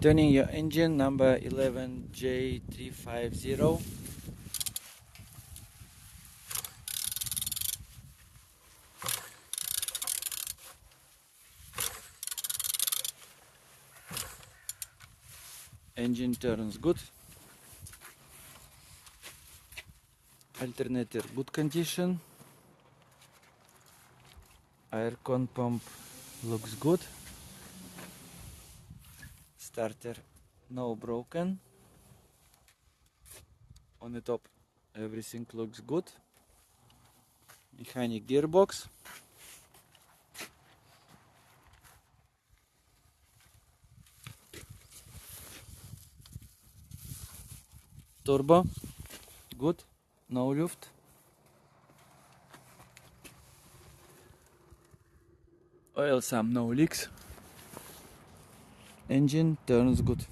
Turning your engine, number 11J350. Engine turns good. Alternator good condition. Air con pump looks good. Starter no broken. On the top everything looks good. Mechanic gearbox. Turbo good, no luft. Oil some, no leaks. Engine turns good.